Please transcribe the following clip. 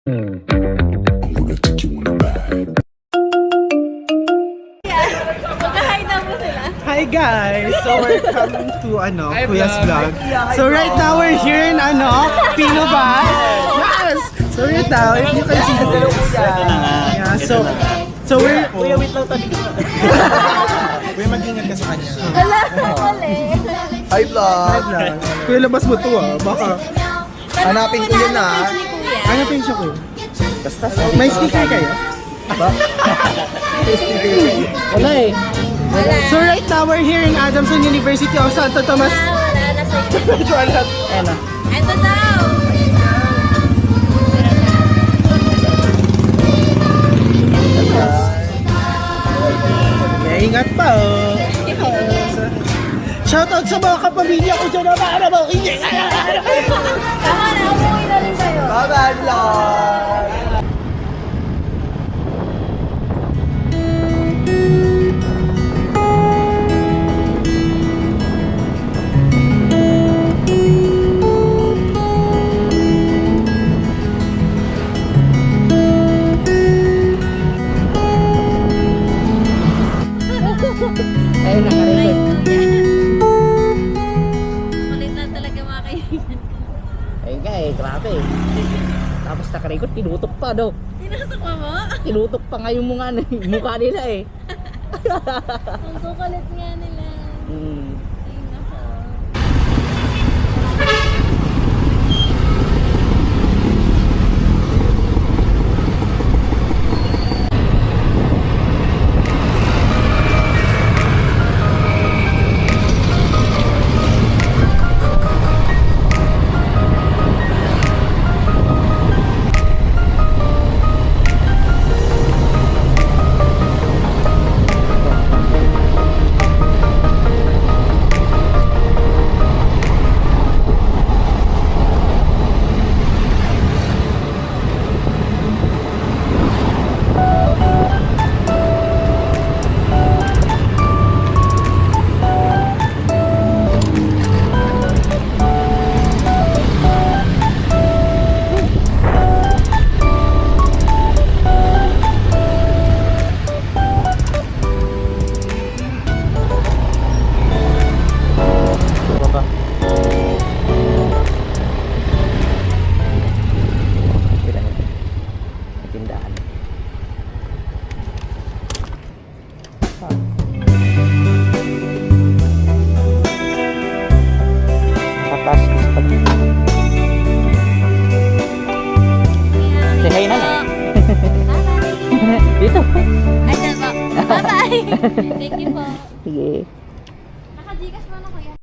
Hi guys! So welcome to Kuya's Vlog. So right now we're here in Pino Bar. Yes! So right now, if you can see this. Yeah, so we're... Kuya, wait lang tabi ko. Kuya, mag-ingat ka sa kanya. Wala na mali. Hi vlog! Kuya, labas mo to baka... Hanapin ko yun Hanapin siya kuya. Basta May sticker kayo? wala eh. So right now we're here in Adamson University of Santo Tomas. Wala na sa iyo. Ano? Ito daw. Ingat pa Shoutout sa mga kapamilya ko dyan na para mo. Tama na, umuwi na rin tayo. Bye-bye vlog! Ayun, nakarecord. Kulit na talaga mga kaibigan ko. Ayun ka eh, grabe. Tapos nakarecord, tinutok pa daw. Tinasok mo? Tinutok pa nga yung mukha nila eh. Ang kukulit nga nila. Ay, nako. Say hi na lang. Bye-bye. Dito. Ay, dyan po. Bye-bye. Thank you po. Sige. Naka-Gcash mo na kuya.